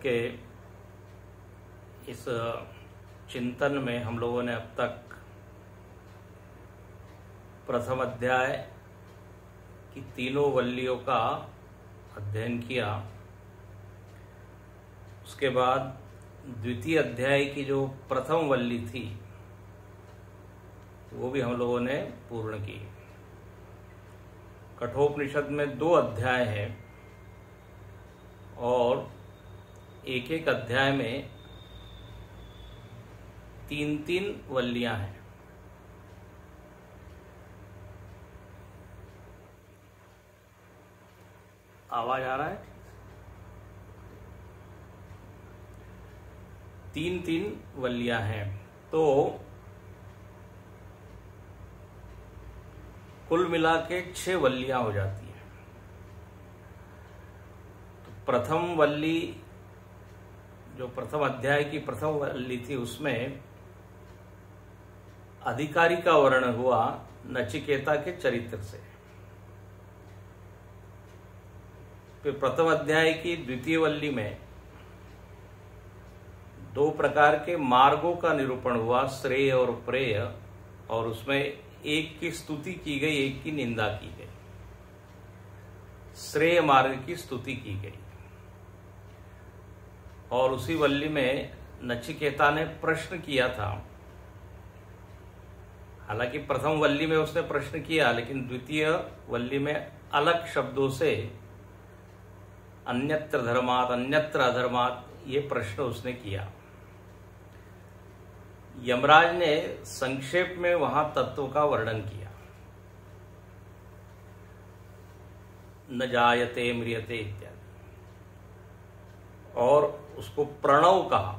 के इस चिंतन में हम लोगों ने अब तक प्रथम अध्याय की तीनों वल्लियों का अध्ययन किया। उसके बाद द्वितीय अध्याय की जो प्रथम वल्ली थी वो भी हम लोगों ने पूर्ण की। कठोपनिषद में 2 अध्याय हैं और एक एक अध्याय में 3-3 वल्लियां हैं। आवाज आ रहा है? 3-3 वल्लियां हैं, तो कुल मिला के 6 वल्लियां हो जाती हैं। तो प्रथम वल्ली, जो प्रथम अध्याय की प्रथम वल्ली थी, उसमें अधिकारी का वर्णन हुआ नचिकेता के चरित्र से। फिर प्रथम अध्याय की द्वितीय वल्ली में 2 प्रकार के मार्गों का निरूपण हुआ, श्रेय और प्रेय, और उसमें एक की स्तुति की गई, एक की निंदा की गई। श्रेय मार्ग की स्तुति की गई और उसी वल्ली में नचिकेता ने प्रश्न किया था। हालांकि प्रथम वल्ली में उसने प्रश्न किया, लेकिन द्वितीय वल्ली में अलग शब्दों से अन्यत्र धर्मात् अन्यत्र अधर्मात् ये प्रश्न उसने किया। यमराज ने संक्षेप में वहां तत्व का वर्णन किया, न जायते म्रियते इत्यादि, और उसको प्रणव कहा,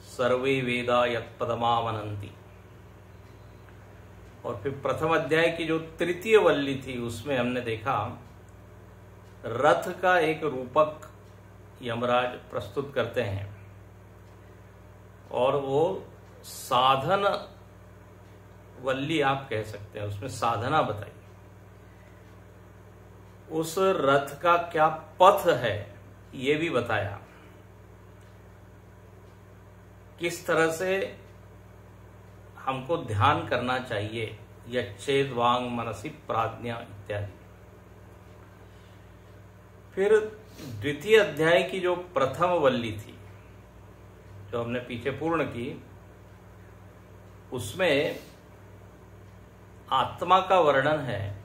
सर्वे वेदा यत्पदमावनन्ति। और फिर प्रथम अध्याय की जो तृतीय वल्ली थी उसमें हमने देखा रथ का एक रूपक यमराज प्रस्तुत करते हैं और वो साधन वल्ली आप कह सकते हैं। उसमें साधना बताई, उस रथ का क्या पथ है ये भी बताया, किस तरह से हमको ध्यान करना चाहिए, यच्छेद वांग मनसि प्राज्ञा इत्यादि। फिर द्वितीय अध्याय की जो प्रथम वल्ली थी, जो हमने पीछे पूर्ण की, उसमें आत्मा का वर्णन है,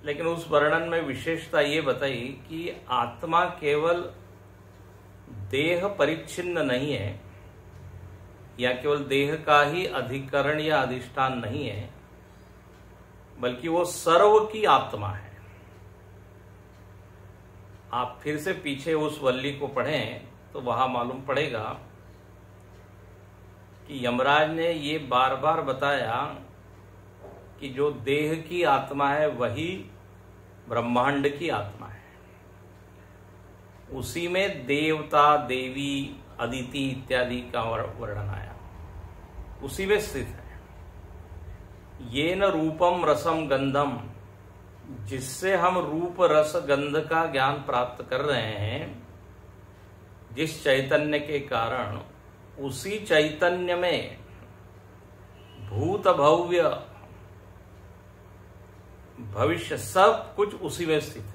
लेकिन उस वर्णन में विशेषता ये बताई कि आत्मा केवल देह परिच्छिन्न नहीं है, या केवल देह का ही अधिकरण या अधिष्ठान नहीं है, बल्कि वो सर्व की आत्मा है। आप फिर से पीछे उस वल्ली को पढ़ें तो वहां मालूम पड़ेगा कि यमराज ने ये बार बार बताया कि जो देह की आत्मा है वही ब्रह्मांड की आत्मा है। उसी में देवता, देवी, अदिति इत्यादि का वर्णन आया, उसी में स्थित है। येन रूपम रसम गंधम, जिससे हम रूप रस गंध का ज्ञान प्राप्त कर रहे हैं, जिस चैतन्य के कारण, उसी चैतन्य में भूत भव्य भविष्य सब कुछ उसी में स्थित है।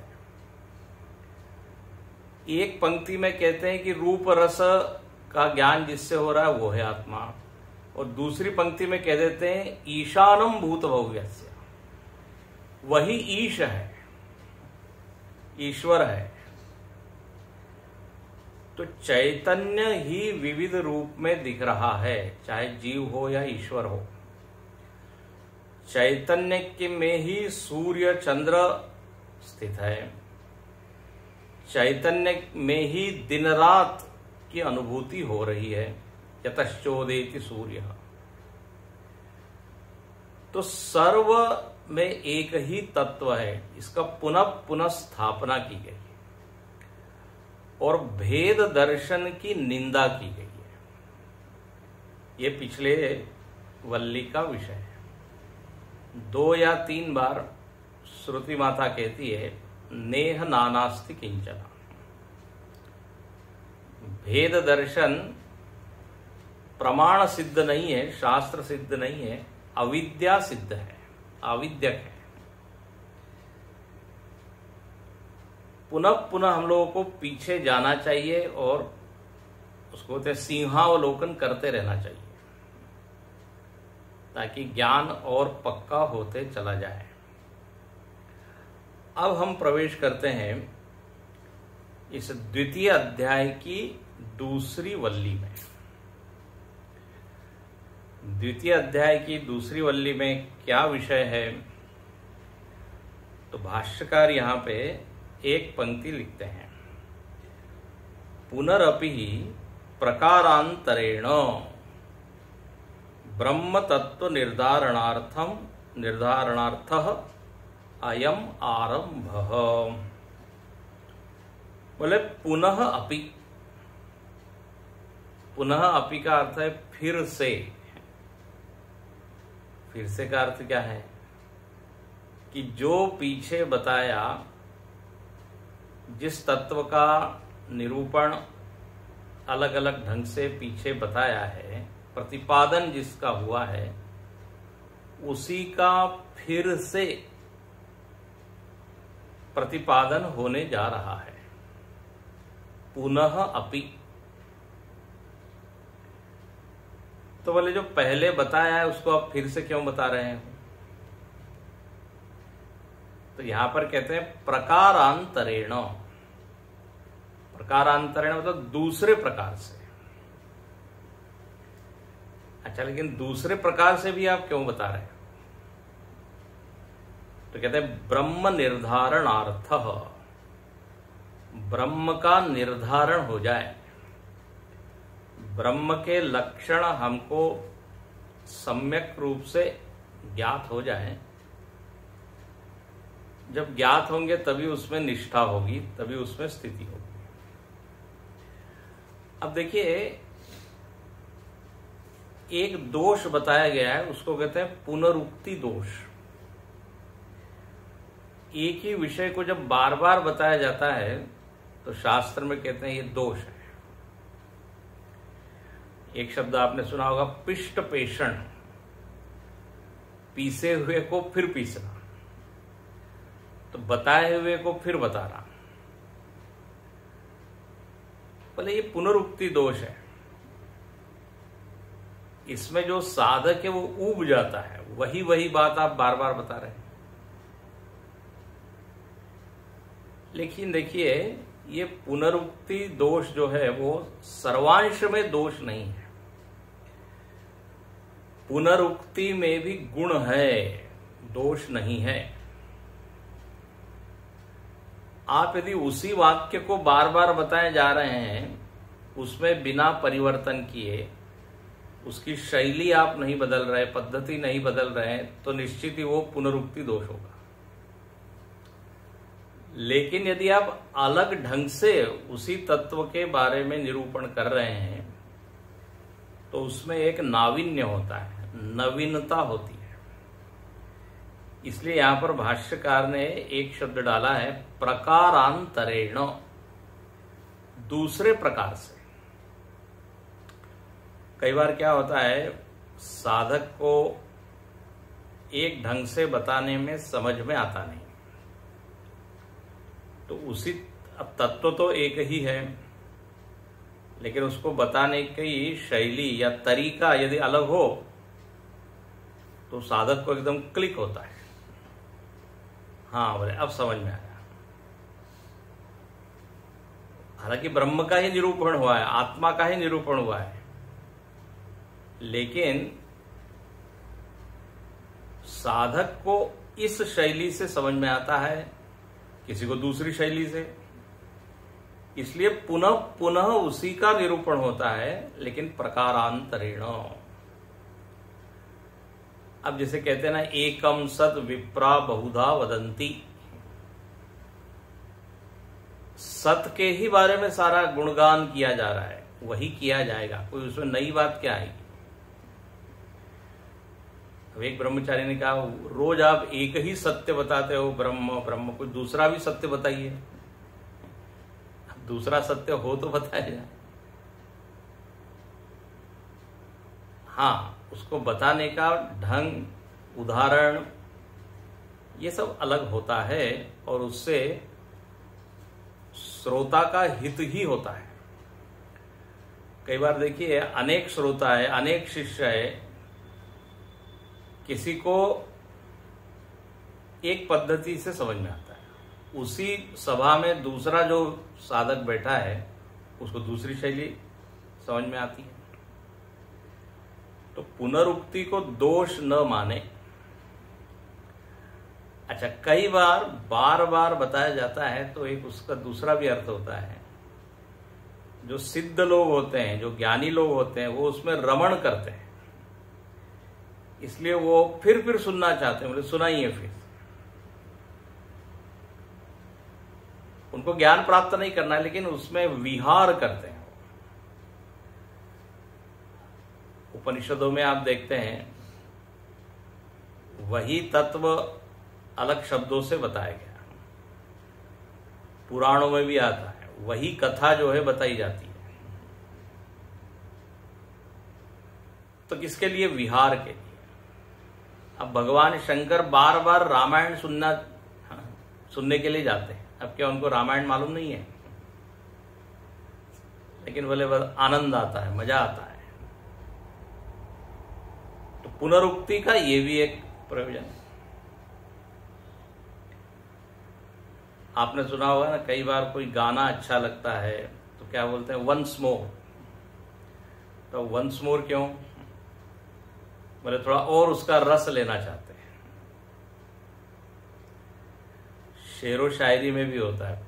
एक पंक्ति में कहते हैं कि रूप रस का ज्ञान जिससे हो रहा है वो है आत्मा, और दूसरी पंक्ति में कह देते हैं ईशानम भूत भव्यस्य, वही ईश है, ईश्वर है। तो चैतन्य ही विविध रूप में दिख रहा है, चाहे जीव हो या ईश्वर हो। चैतन्य के में ही सूर्य चंद्र स्थित है, चैतन्य में ही दिन रात की अनुभूति हो रही है, यतश्चोदेति सूर्य। तो सर्व में एक ही तत्व है, इसका पुनः पुनः स्थापना की गई और भेद दर्शन की निंदा की गई है। ये पिछले वल्ली का विषय है। 2 या 3 बार श्रुति माता कहती है नेह नानास्ति किंचन, भेद दर्शन प्रमाण सिद्ध नहीं है, शास्त्र सिद्ध नहीं है, अविद्या सिद्ध है, अविद्यक है। पुनः पुनः हम लोगों को पीछे जाना चाहिए और उसको कहते हैं सिंहावलोकन करते रहना चाहिए, ताकि ज्ञान और पक्का होते चला जाए। अब हम प्रवेश करते हैं इस द्वितीय अध्याय की दूसरी वल्ली में। द्वितीय अध्याय की दूसरी वल्ली में क्या विषय है? तो भाष्यकार यहां पे एक पंक्ति लिखते हैं, पुनरपि प्रकारांतरेण ब्रह्म तत्व निर्धारणार्थः अयम आरंभः। बोले पुनः अपि, पुनः अपि का अर्थ है फिर से। फिर से का अर्थ क्या है कि जो पीछे बताया, जिस तत्व का निरूपण अलग अलग ढंग से पीछे बताया है, प्रतिपादन जिसका हुआ है, उसी का फिर से प्रतिपादन होने जा रहा है। पुनः अपि, तो बोले जो पहले बताया है उसको आप फिर से क्यों बता रहे हैं? तो यहां पर कहते हैं प्रकारांतरेण। प्रकारांतरेण मतलब दूसरे प्रकार से। अच्छा, लेकिन दूसरे प्रकार से भी आप क्यों बता रहे हैं? तो कहते हैं ब्रह्म निर्धारणार्थः, ब्रह्म का निर्धारण हो जाए, ब्रह्म के लक्षण हमको सम्यक रूप से ज्ञात हो जाए। जब ज्ञात होंगे तभी उसमें निष्ठा होगी, तभी उसमें स्थिति होगी। अब देखिए, एक दोष बताया गया है, उसको कहते हैं पुनरुक्ति दोष। एक ही विषय को जब बार बार बताया जाता है तो शास्त्र में कहते हैं ये दोष है। एक शब्द आपने सुना होगा, पिष्ट पेषण, पीसे हुए को फिर पीसना, तो बताए हुए को फिर बताना। बोले ये पुनरुक्ति दोष है। इसमें जो साधक है वो ऊब जाता है, वही वही बात आप बार बार बता रहे हैं। लेकिन देखिए, ये पुनरुक्ति दोष जो है वो सर्वांश में दोष नहीं है। पुनरुक्ति में भी गुण है, दोष नहीं है। आप यदि उसी वाक्य को बार बार बताए जा रहे हैं, उसमें बिना परिवर्तन किए, उसकी शैली आप नहीं बदल रहे, पद्धति नहीं बदल रहे, तो निश्चित ही वो पुनरुक्ति दोष होगा। लेकिन यदि आप अलग ढंग से उसी तत्व के बारे में निरूपण कर रहे हैं, तो उसमें एक नावीन्य होता है, नवीनता होती है। इसलिए यहां पर भाष्यकार ने एक शब्द डाला है, प्रकारांतरेण, दूसरे प्रकार से। कई बार क्या होता है, साधक को एक ढंग से बताने में समझ में आता नहीं, तो उसी तत्व तो एक ही है, लेकिन उसको बताने की शैली या तरीका यदि अलग हो तो साधक को एकदम क्लिक होता है। हाँ बोले, अब समझ में आया। हालांकि ब्रह्म का ही निरूपण हुआ है, आत्मा का ही निरूपण हुआ है, लेकिन साधक को इस शैली से समझ में आता है, किसी को दूसरी शैली से। इसलिए पुनः पुनः उसी का निरूपण होता है, लेकिन प्रकारांतरेण। अब जैसे कहते हैं ना, एकम सत विप्रा बहुधा वदंती, सत के ही बारे में सारा गुणगान किया जा रहा है, वही किया जाएगा, कोई उसमें नई बात क्या आएगी। अब एक ब्रह्मचारी ने कहा, रोज आप एक ही सत्य बताते हो, ब्रह्म ब्रह्म, कोई दूसरा भी सत्य बताइए। दूसरा सत्य हो तो बताया जाए। हाँ, उसको बताने का ढंग, उदाहरण, ये सब अलग होता है और उससे श्रोता का हित ही होता है। कई बार देखिए, अनेक श्रोता है, अनेक शिष्य है, किसी को एक पद्धति से समझ में आता है, उसी सभा में दूसरा जो साधक बैठा है उसको दूसरी शैली समझ में आती है। तो पुनरुक्ति को दोष न माने। अच्छा, कई बार बार बार बताया जाता है तो एक उसका दूसरा भी अर्थ होता है। जो सिद्ध लोग होते हैं, जो ज्ञानी लोग होते हैं, वो उसमें रमण करते हैं, इसलिए वो फिर सुनना चाहते हैं, बोले सुनाइए फिर। उनको ज्ञान प्राप्त नहीं करना है, लेकिन उसमें विहार करते हैं। उपनिषदों में आप देखते हैं वही तत्व अलग शब्दों से बताया गया, पुराणों में भी आता है, वही कथा जो है बताई जाती है। तो किसके लिए? विहार के लिए। अब भगवान शंकर बार बार रामायण सुनने के लिए जाते हैं। अब क्या उनको रामायण मालूम नहीं है? लेकिन बोले आनंद आता है, मजा आता है। तो पुनरुक्ति का ये भी एक प्रयोजन है। आपने सुना होगा ना, कई बार कोई गाना अच्छा लगता है तो क्या बोलते हैं? Once more. तो वंस मोर क्यों? बोले थोड़ा और उसका रस लेना चाहते हैं। शेरो शायरी में भी होता है,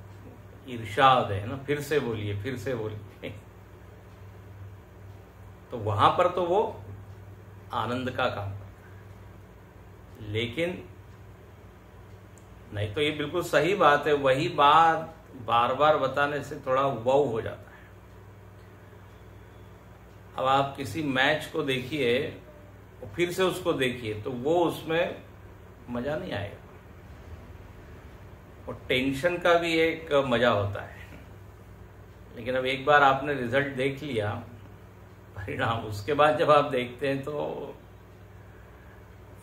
इरशाद है ना, फिर से बोलिए, फिर से बोलिए। तो वहां पर तो वो आनंद का काम करता है, लेकिन नहीं तो ये बिल्कुल सही बात है, वही बात बार बार बताने से थोड़ा वाव हो जाता है। अब आप किसी मैच को देखिए और फिर से उसको देखिए तो वो उसमें मजा नहीं आएगा। और टेंशन का भी एक मजा होता है, लेकिन अब एक बार आपने रिजल्ट देख लिया, परिणाम, उसके बाद जब आप देखते हैं तो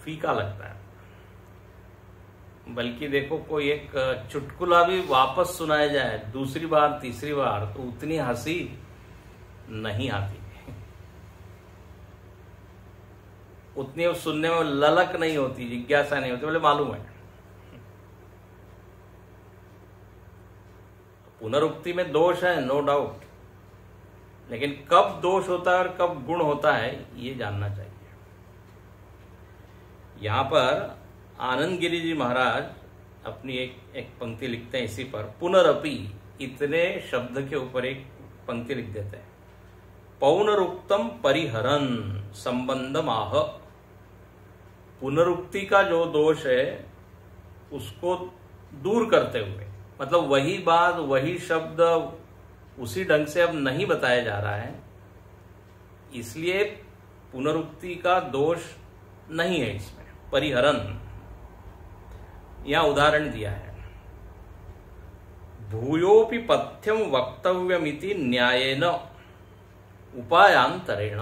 फीका लगता है। बल्कि देखो, कोई एक चुटकुला भी वापस सुनाया जाए दूसरी बार, तीसरी बार, तो उतनी हंसी नहीं आती, उतनी उस सुनने में ललक नहीं होती, जिज्ञासा नहीं होती। बोले मालूम है, पुनरुक्ति में दोष है, नो डाउट, लेकिन कब दोष होता है और कब गुण होता है ये जानना चाहिए। यहां पर आनंद गिरी जी महाराज अपनी एक पंक्ति लिखते हैं इसी पर। पुनरपि, इतने शब्द के ऊपर एक पंक्ति लिख देते हैं। पौनरुक्तम परिहरन संबंधम आह। पुनरुक्ति का जो दोष है उसको दूर करते हुए, मतलब वही बात, वही शब्द उसी ढंग से अब नहीं बताया जा रहा है, इसलिए पुनरुक्ति का दोष नहीं है इसमें। परिहरन, यहां उदाहरण दिया है। भूयोपि पथ्यम वक्तव्यमिति न्यायेन उपायांतरेण।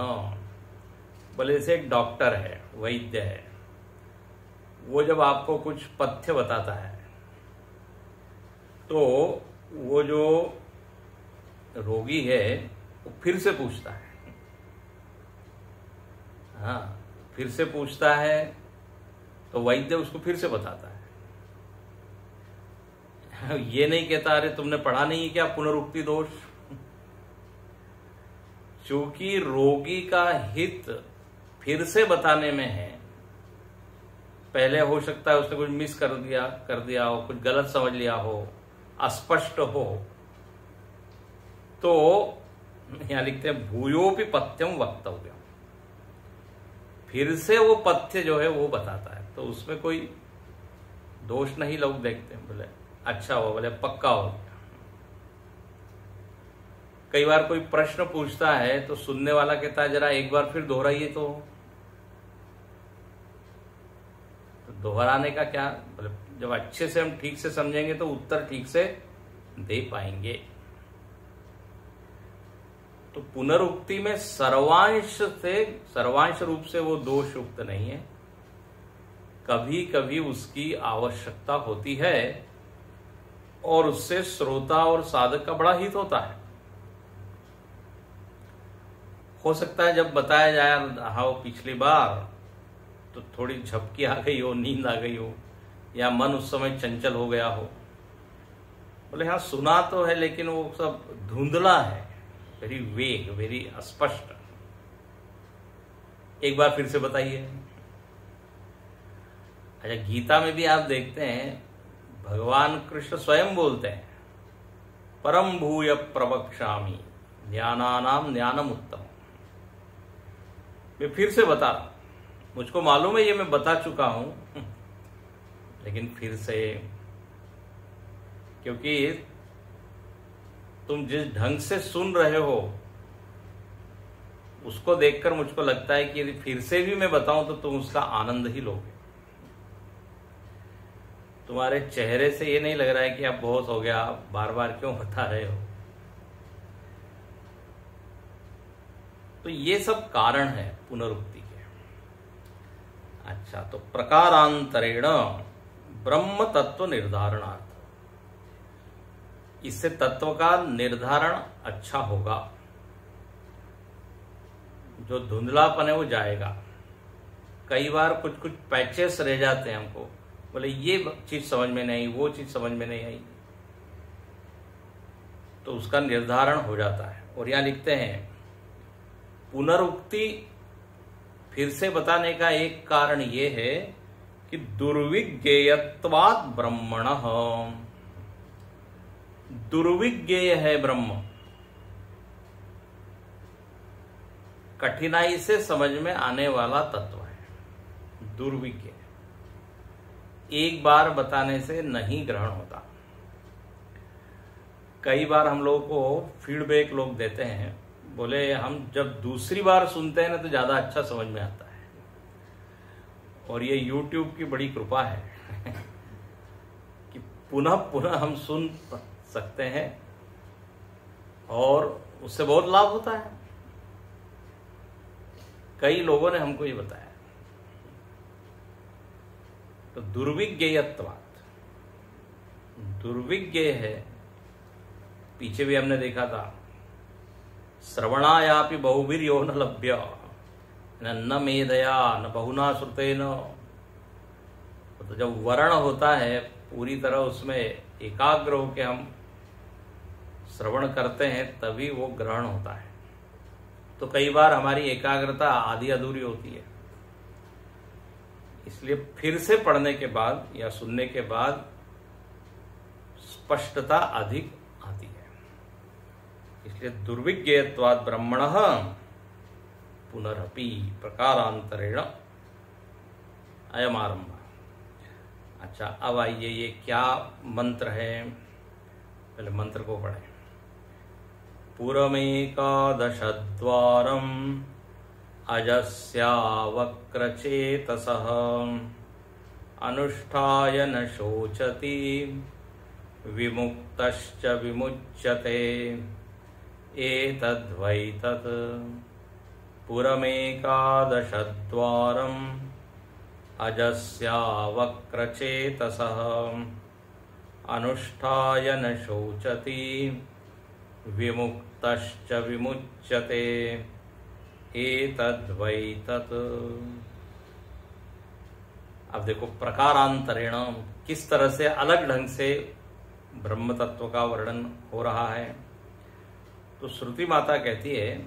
बोले जैसे एक डॉक्टर है, वैद्य है, वो जब आपको कुछ पथ्य बताता है तो वो जो रोगी है वो फिर से पूछता है, हाँ, फिर से पूछता है, तो वैद्य उसको फिर से बताता है। ये नहीं कहता अरे तुमने पढ़ा नहीं है क्या पुनरुक्ति दोष। चूंकि रोगी का हित फिर से बताने में है, पहले हो सकता है उसने कुछ मिस कर दिया हो, कुछ गलत समझ लिया हो, अस्पष्ट हो, तो यहां लिखते हैं भूयोपि पथ्यम वक्तव्यम, फिर से वो पथ्य जो है वो बताता है, तो उसमें कोई दोष नहीं। लोग देखते हैं, बोले अच्छा हो, बोले पक्का हो गया। कई बार कोई प्रश्न पूछता है तो सुनने वाला कहता है जरा एक बार फिर दोहराइए, तो दोहराने का क्या, बोले जब अच्छे से हम ठीक से समझेंगे तो उत्तर ठीक से दे पाएंगे। तो पुनरुक्ति में सर्वांश रूप से वो दोष युक्त नहीं है, कभी कभी उसकी आवश्यकता होती है और उससे श्रोता और साधक का बड़ा हित होता है। हो सकता है जब बताया जाए हाँ पिछली बार तो थोड़ी झपकी आ गई हो, नींद आ गई हो, या मन उस समय चंचल हो गया हो। बोले हाँ सुना तो है लेकिन वो सब धुंधला है, वेरी वेग, वेरी अस्पष्ट। एक बार फिर से बताइए। अच्छा, गीता में भी आप देखते हैं भगवान कृष्ण स्वयं बोलते हैं परम भूय प्रवक्ष्यामि ज्ञानानाम ज्ञानम उत्तम। मैं फिर से बता रहा हूं, मुझको मालूम है ये मैं बता चुका हूं लेकिन फिर से, क्योंकि तुम जिस ढंग से सुन रहे हो उसको देखकर मुझको लगता है कि यदि फिर से भी मैं बताऊं तो तुम उसका आनंद ही लोगे। तुम्हारे चेहरे से ये नहीं लग रहा है कि अब बहुत हो गया, बार बार क्यों बता रहे हो। तो ये सब कारण है पुनरुक्ति के। अच्छा, तो प्रकारांतरेण ब्रह्म तत्व निर्धारणार्थ, इससे तत्व का निर्धारण अच्छा होगा, जो धुंधलापन है वो जाएगा। कई बार कुछ कुछ पैचेस रह जाते हैं हमको, बोले ये चीज समझ में नहीं, वो चीज समझ में नहीं आई, तो उसका निर्धारण हो जाता है। और यहां लिखते हैं पुनरुक्ति फिर से बताने का एक कारण ये है कि दुर्विज्ञेयत्वात् ब्रह्मणः, दुर्विज्ञेय है ब्रह्म, कठिनाई से समझ में आने वाला तत्व है। दुर्विज्ञेय एक बार बताने से नहीं ग्रहण होता। कई बार हम लोगों को फीडबैक लोग देते हैं, बोले हम जब दूसरी बार सुनते हैं ना तो ज्यादा अच्छा समझ में आता है। और ये YouTube की बड़ी कृपा है कि पुनः पुनः हम सुन सकते हैं और उससे बहुत लाभ होता है। कई लोगों ने हमको ये बताया। तो दुर्विज्ञेयत्वात्, दुर्विज्ञेय है। पीछे भी हमने देखा था श्रवणायापि बहुभिर्यो न लभ्य न मेधया न बहुना श्रुतेन। तो जब वर्ण होता है पूरी तरह उसमें एकाग्र होकर हम श्रवण करते हैं तभी वो ग्रहण होता है। तो कई बार हमारी एकाग्रता आधी अधूरी होती है, इसलिए फिर से पढ़ने के बाद या सुनने के बाद स्पष्टता अधिक आती है। इसलिए दुर्विज्ञेयत्वात् ब्रह्मणः पुनरपि प्रकारांतरेण अयम आरंभ। अच्छा, अब आइए ये क्या मंत्र है, पहले मंत्र को पढ़ें। पुरमेकादशद्वारम् अजस्यावक्रचेतसः अनुष्ठाय न शोचति विमुक्तश्च विमुच्यते एतद्वै तत्। पुरमेकादशद्वारम् अजस्यावक्रचेतसः अनुष्ठाय न शोचति विमुक्तश्च विमुच्यते एतद्वै तत्। अब देखो प्रकारांतरेण किस तरह से अलग ढंग से ब्रह्म तत्व का वर्णन हो रहा है। तो श्रुति माता कहती है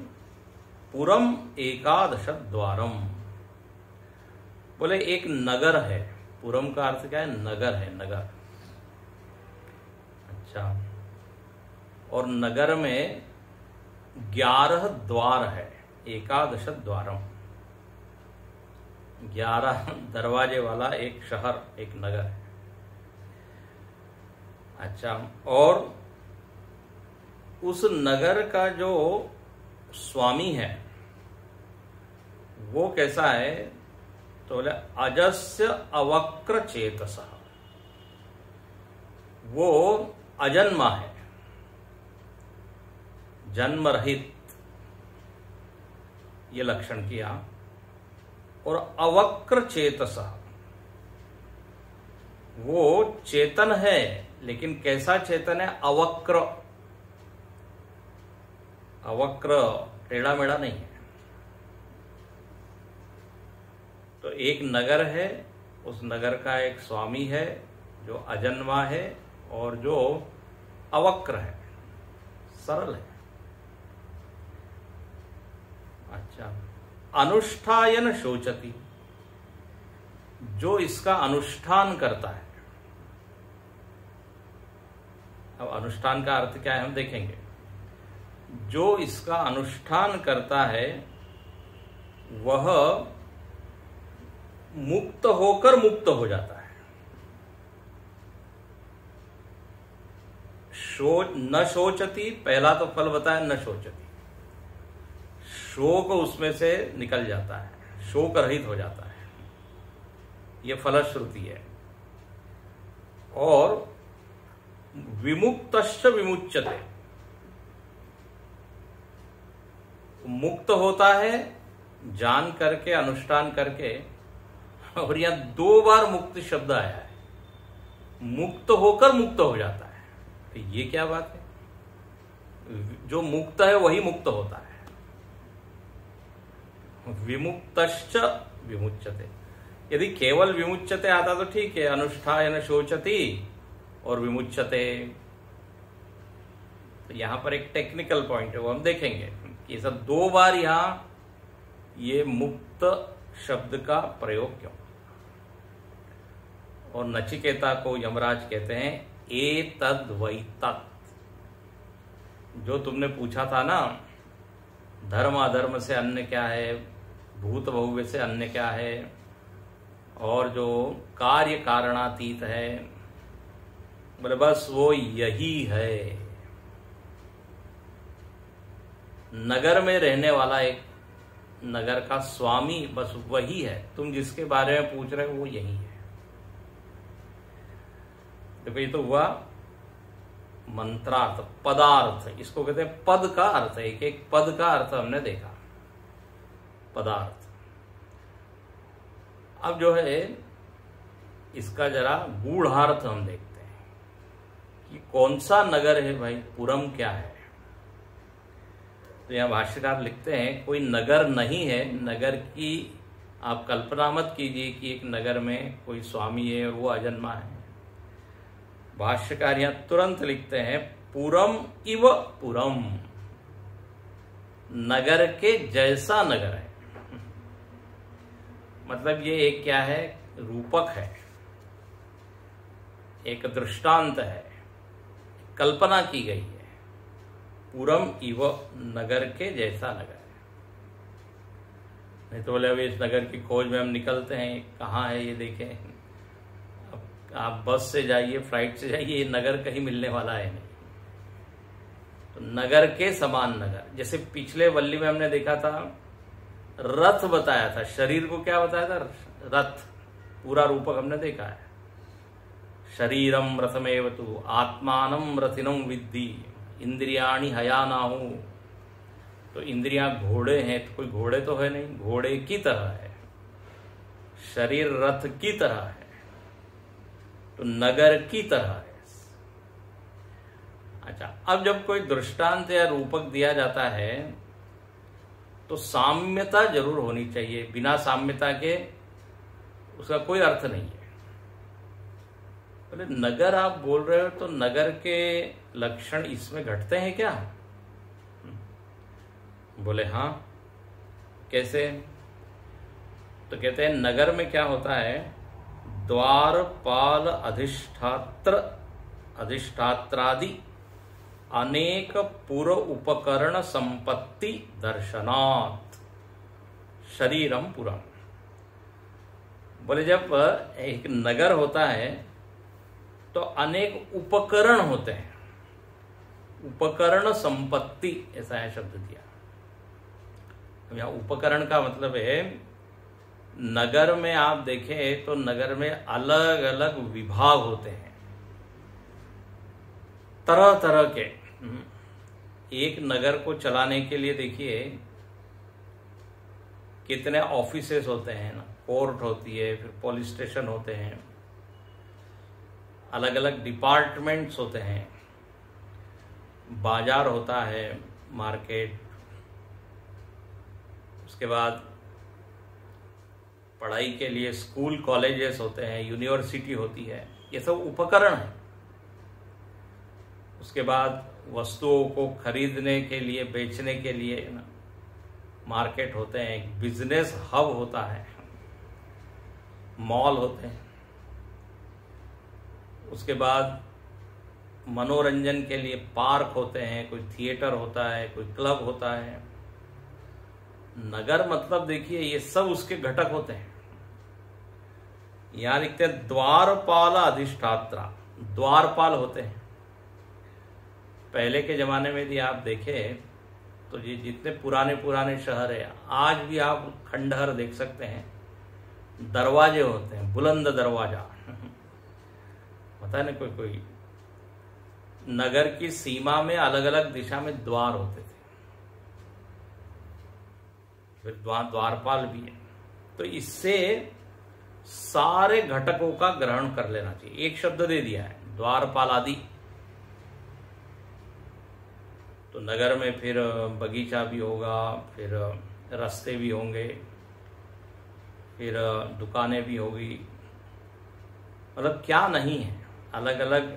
पुरम एकादश द्वारम, बोले एक नगर है। पुरम का अर्थ क्या है? नगर है, नगर। अच्छा, और नगर में 11 द्वार है। एकादश द्वारम, 11 दरवाजे वाला एक शहर, एक नगर है। अच्छा, और उस नगर का जो स्वामी है वो कैसा है? तो बोले अजस्य अवक्र चेतसः, वो अजन्मा है, जन्म रहित, ये लक्षण किया। और अवक्र चेतसः, वो चेतन है लेकिन कैसा चेतन है? अवक्र, अवक्र टेढ़ा मेढ़ा नहीं है। तो एक नगर है, उस नगर का एक स्वामी है जो अजन्मा है और जो अवक्र है, सरल है। अच्छा, अनुष्ठायन शोचति, जो इसका अनुष्ठान करता है। अब अनुष्ठान का अर्थ क्या है हम देखेंगे। जो इसका अनुष्ठान करता है वह मुक्त होकर मुक्त हो जाता है। न शोचती, पहला तो फल बताया न शोचती, शोक उसमें से निकल जाता है, शोक रहित हो जाता है, यह फलश्रुति है। और विमुक्तश्च विमुच्यते, मुक्त होता है जान करके, अनुष्ठान करके। और यहां 2 बार मुक्त शब्द आया है, मुक्त होकर मुक्त हो जाता है। तो ये क्या बात है? जो मुक्त है वही मुक्त होता है। विमुक्तश्च विमुच्यते, यदि केवल विमुच्यते आता तो ठीक है, अनुष्ठायन शोचति और विमुच्यते। तो यहां पर एक टेक्निकल पॉइंट है, वो हम देखेंगे कि सब 2 बार यहां ये मुक्त शब्द का प्रयोग क्यों। और नचिकेता को यमराज कहते हैं एतद् वै तत्, जो तुमने पूछा था ना, धर्म अधर्म से अन्य क्या है, भूत भव्य से अन्य क्या है, और जो कार्य कारणातीत है, बोले बस वो यही है। नगर में रहने वाला एक नगर का स्वामी बस वही है, तुम जिसके बारे में पूछ रहे हो वो यही है। देखो ये तो हुआ मंत्रार्थ, पदार्थ, इसको कहते हैं पद का अर्थ। एक एक पद का अर्थ हमने देखा, पदार्थ। अब जो है इसका जरा गूढ़ार्थ हम देखते हैं कि कौन सा नगर है भाई, पुरम क्या है। तो यहां भाष्यकार लिखते हैं कोई नगर नहीं है। नगर की आप कल्पना मत कीजिए कि एक नगर में कोई स्वामी है और वो अजन्मा है। भाष्यकार यहां तुरंत लिखते हैं पुरम इव पुरम, नगर के जैसा नगर है। मतलब ये एक क्या है, रूपक है, एक दृष्टांत है, कल्पना की गई है। पुरम इव, नगर के जैसा नगर है। नहीं तो बोले अभी इस नगर की खोज में हम निकलते हैं, कहाँ है ये देखें। अब आप बस से जाइए, फ्लाइट से जाइए, ये नगर कहीं मिलने वाला है नहीं। तो नगर के समान नगर, जैसे पिछले वल्ली में हमने देखा था, रथ बताया था, शरीर को क्या बताया था, रथ, पूरा रूपक हमने देखा है। शरीरम रथमेव तु आत्मानम रथिनम विद्धि इंद्रियाणि हयानाहु। तो इंद्रियां घोड़े हैं, तो कोई घोड़े तो है नहीं, घोड़े की तरह है। शरीर रथ की तरह है, तो नगर की तरह है। अच्छा, अब जब कोई दृष्टांत या रूपक दिया जाता है तो साम्यता जरूर होनी चाहिए। बिना साम्यता के उसका कोई अर्थ नहीं है। बोले नगर आप बोल रहे हो तो नगर के लक्षण इसमें घटते हैं क्या? बोले हाँ। कैसे? तो कहते हैं नगर में क्या होता है, द्वारपाल अधिष्ठात्रादि अनेक पूर्व उपकरण संपत्ति दर्शनात् शरीरम पुरम। बोले जब एक नगर होता है तो अनेक उपकरण होते हैं, उपकरण संपत्ति, ऐसा है शब्द दिया। यहां उपकरण का मतलब है, नगर में आप देखें तो नगर में अलग अलग विभाग होते हैं, तरह तरह के। एक नगर को चलाने के लिए देखिए कितने ऑफिसेस होते हैं ना, कोर्ट होती है, फिर पुलिस स्टेशन होते हैं, अलग अलग डिपार्टमेंट्स होते हैं, बाजार होता है, मार्केट, उसके बाद पढ़ाई के लिए स्कूल कॉलेजेस होते हैं, यूनिवर्सिटी होती है, ये सब उपकरण है। उसके बाद वस्तुओं को खरीदने के लिए, बेचने के लिए ना मार्केट होते हैं, एक बिजनेस हब होता है, मॉल होते हैं। उसके बाद मनोरंजन के लिए पार्क होते हैं, कोई थिएटर होता है, कोई क्लब होता है। नगर मतलब देखिए ये सब उसके घटक होते हैं। यहां लिखते हैं द्वारपाल अधिष्ठात्रा, द्वारपाल होते हैं। पहले के जमाने में यदि आप देखें तो ये जितने पुराने पुराने शहर है, आज भी आप खंडहर देख सकते हैं, दरवाजे होते हैं, बुलंद दरवाजा पता है ना, कोई कोई नगर की सीमा में अलग अलग दिशा में द्वार होते थे, फिर द्वारपाल भी है। तो इससे सारे घटकों का ग्रहण कर लेना चाहिए। एक शब्द दे दिया है, द्वारपाल आदि। तो नगर में फिर बगीचा भी होगा, फिर रास्ते भी होंगे, फिर दुकानें भी होगी, मतलब क्या नहीं है, अलग अलग।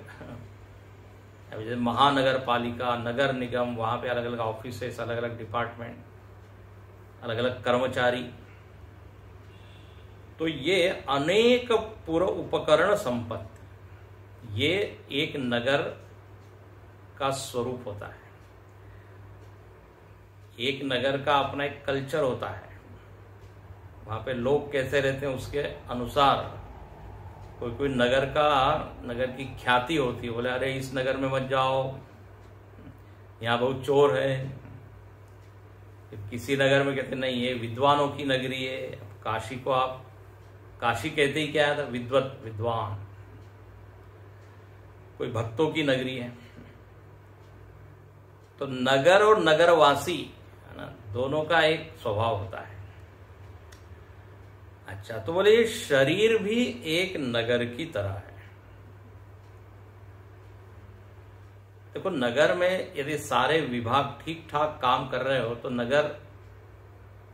जैसे महानगर पालिका, नगर निगम, वहां पे अलग अलग ऑफिसेस, अलग अलग डिपार्टमेंट, अलग अलग कर्मचारी। तो ये अनेक पूर्व उपकरण संपत्ति, ये एक नगर का स्वरूप होता है। एक नगर का अपना एक कल्चर होता है, वहां पे लोग कैसे रहते हैं उसके अनुसार। कोई कोई नगर की ख्याति होती है, बोले अरे इस नगर में मत जाओ, यहाँ बहुत चोर है। किसी नगर में कहते नहीं, ये विद्वानों की नगरी है। काशी को आप काशी कहते ही क्या है, विद्वत, विद्वान। कोई भक्तों की नगरी है। तो नगर और नगरवासी है ना, दोनों का एक स्वभाव होता है। अच्छा, तो बोले ये शरीर भी एक नगर की तरह है। देखो, नगर में यदि सारे विभाग ठीक ठाक काम कर रहे हो तो नगर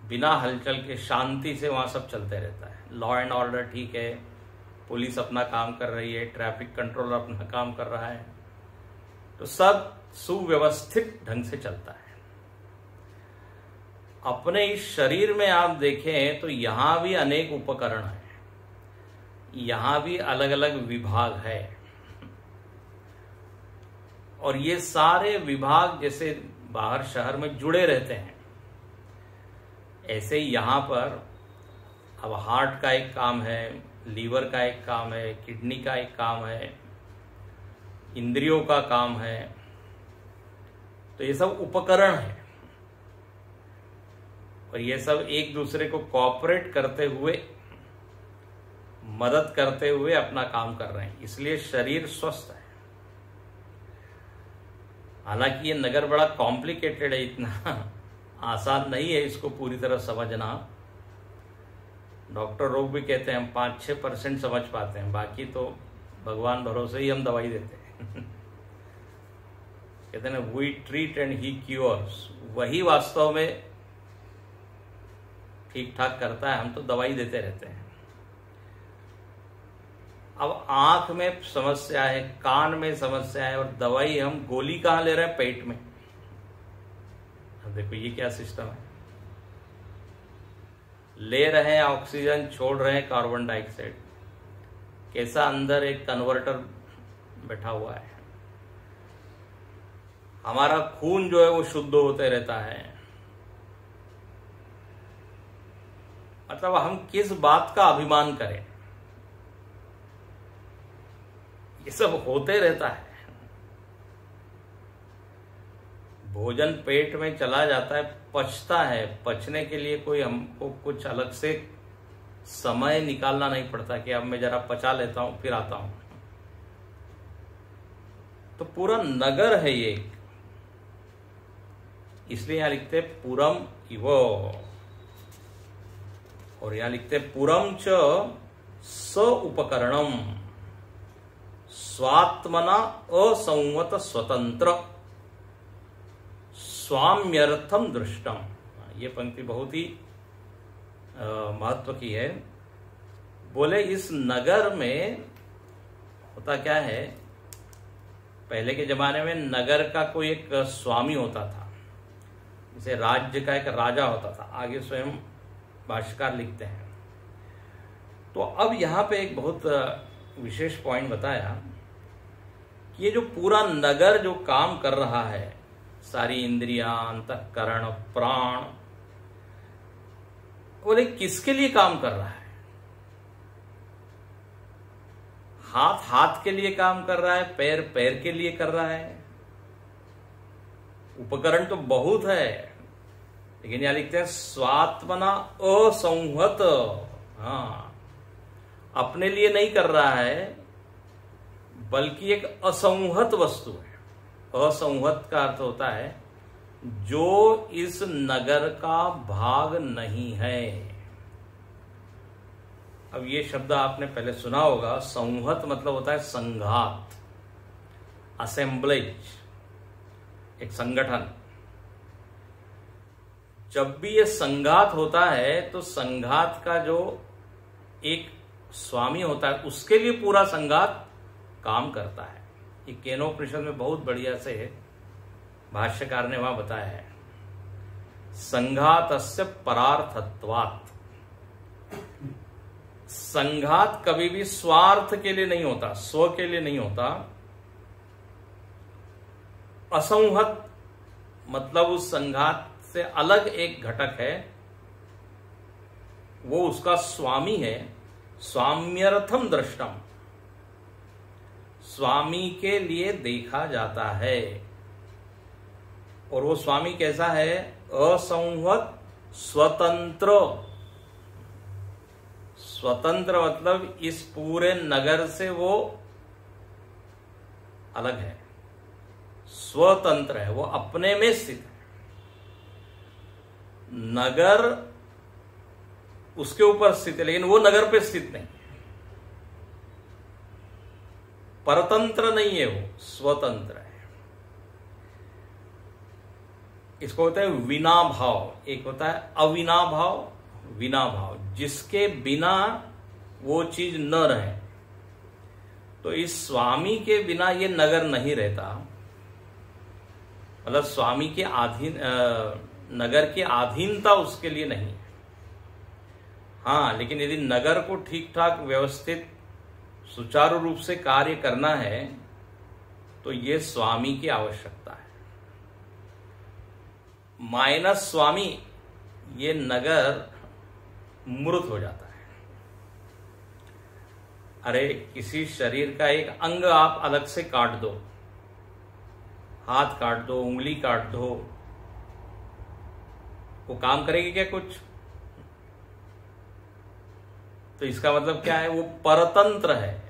बिना हलचल के शांति से वहां सब चलते रहता है। लॉ एंड ऑर्डर ठीक है, पुलिस अपना काम कर रही है, ट्रैफिक कंट्रोलर अपना काम कर रहा है, तो सब सुव्यवस्थित ढंग से चलता है। अपने इस शरीर में आप देखें तो यहां भी अनेक उपकरण हैं, यहां भी अलग अलग विभाग है, और ये सारे विभाग जैसे बाहर शहर में जुड़े रहते हैं, ऐसे ही यहां पर अब हार्ट का एक काम है, लीवर का एक काम है, किडनी का एक काम है, इंद्रियों का काम है। तो ये सब उपकरण है, और ये सब एक दूसरे को कोऑपरेट करते हुए, मदद करते हुए अपना काम कर रहे हैं, इसलिए शरीर स्वस्थ है। हालांकि ये नगर बड़ा कॉम्प्लिकेटेड है, इतना आसान नहीं है इसको पूरी तरह समझना। डॉक्टर लोग भी कहते हैं हम 5-6% समझ पाते हैं, बाकी तो भगवान भरोसे ही हम दवाई देते हैं कहते हैं ना, we treat and he cures. वही वास्तव में ठीक ठाक करता है, हम तो दवाई देते रहते हैं। अब आंख में समस्या है, कान में समस्या है, और दवाई हम गोली कहां ले रहे हैं, पेट में। अब देखो ये क्या सिस्टम है, ले रहे हैं ऑक्सीजन, छोड़ रहे हैं कार्बन डाइऑक्साइड। कैसा अंदर एक कन्वर्टर बैठा हुआ है। हमारा खून जो है वो शुद्ध होते रहता है। मतलब हम किस बात का अभिमान करें, ये सब होते रहता है। भोजन पेट में चला जाता है, पचता है, पचने के लिए कोई हमको कुछ अलग से समय निकालना नहीं पड़ता कि अब मैं जरा पचा लेता हूं फिर आता हूं। तो पूरा नगर है ये, इसलिए यहां लिखते पुरम इवो। और यहां लिखते पुरम च स उपकरणम स्वात्मना असंवत स्वतंत्र स्वाम्यर्थम दृष्टम। ये पंक्ति बहुत ही महत्व की है। बोले इस नगर में होता क्या है, पहले के जमाने में नगर का कोई एक स्वामी होता था, जैसे राज्य का एक राजा होता था। आगे स्वयं भाष्यकार लिखते हैं। तो अब यहां पे एक बहुत विशेष पॉइंट बताया कि ये जो पूरा नगर जो काम कर रहा है, सारी इंद्रियां, अंतःकरण, प्राण, बोले किसके लिए काम कर रहा है? हाथ हाथ के लिए काम कर रहा है, पैर पैर के लिए कर रहा है। उपकरण तो बहुत है, लेकिन यहां लिखते हैं स्वात्मना असंहत। हाँ, अपने लिए नहीं कर रहा है, बल्कि एक असंहत वस्तु है। असंहत का अर्थ होता है जो इस नगर का भाग नहीं है। अब ये शब्द आपने पहले सुना होगा, संहत मतलब होता है संघात, असेंबलेज, एक संगठन। जब भी ये संघात होता है तो संघात का जो एक स्वामी होता है उसके लिए पूरा संघात काम करता है। ये केनोपनिषद में बहुत बढ़िया से भाष्यकार ने वहां बताया है, संघातस्य परार्थत्वात्। संघात कभी भी स्वार्थ के लिए नहीं होता, स्व के लिए नहीं होता। असंहत मतलब उस संघात से अलग एक घटक है, वो उसका स्वामी है। स्वाम्यर्थम दृष्टम, स्वामी के लिए देखा जाता है। और वो स्वामी कैसा है? असंहत स्वतंत्र। स्वतंत्र मतलब इस पूरे नगर से वो अलग है, स्वतंत्र है, वो अपने में स्थित है। नगर उसके ऊपर स्थित है, लेकिन वो नगर पे स्थित नहीं, परतंत्र नहीं है, वो स्वतंत्र है। इसको होता है विना भाव, एक होता है अविना भाव, विना भाव, जिसके बिना वो चीज न रहे। तो इस स्वामी के बिना ये नगर नहीं रहता, मतलब स्वामी के अधीन, नगर की अधीनता उसके लिए नहीं। हाँ, लेकिन यदि नगर को ठीक ठाक व्यवस्थित सुचारू रूप से कार्य करना है तो ये स्वामी की आवश्यकता है। माइनस स्वामी ये नगर मूर्त हो जाता है। अरे किसी शरीर का एक अंग आप अलग से काट दो, हाथ काट दो, उंगली काट दो, वो काम करेगी क्या कुछ? तो इसका मतलब क्या है? वो परतंत्र है,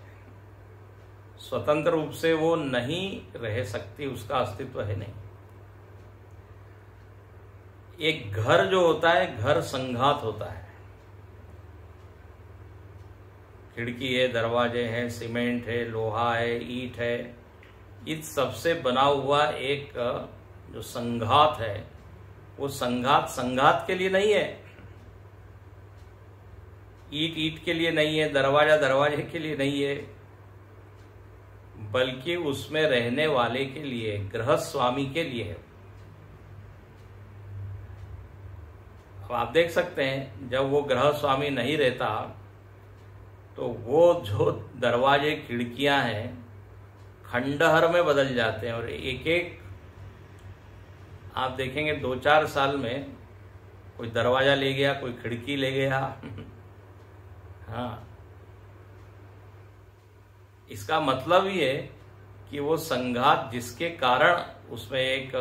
स्वतंत्र रूप से वो नहीं रह सकती, उसका अस्तित्व है नहीं। एक घर जो होता है, घर संघात होता है, खिड़की है, दरवाजे हैं, सीमेंट है, लोहा है, ईंट है, इस सबसे बना हुआ एक जो संघात है, वो संघात संघात के लिए नहीं है, ईंट ईंट के लिए नहीं है, दरवाजा दरवाजे के लिए नहीं है, बल्कि उसमें रहने वाले के लिए, गृहस्थ स्वामी के लिए है। अब आप देख सकते हैं जब वो गृहस्थ स्वामी नहीं रहता तो वो जो दरवाजे खिड़कियां हैं खंडहर में बदल जाते हैं, और एक एक आप देखेंगे 2-4 साल में कोई दरवाजा ले गया, कोई खिड़की ले गया। हाँ, इसका मतलब ये कि वो संघात जिसके कारण उसमें एक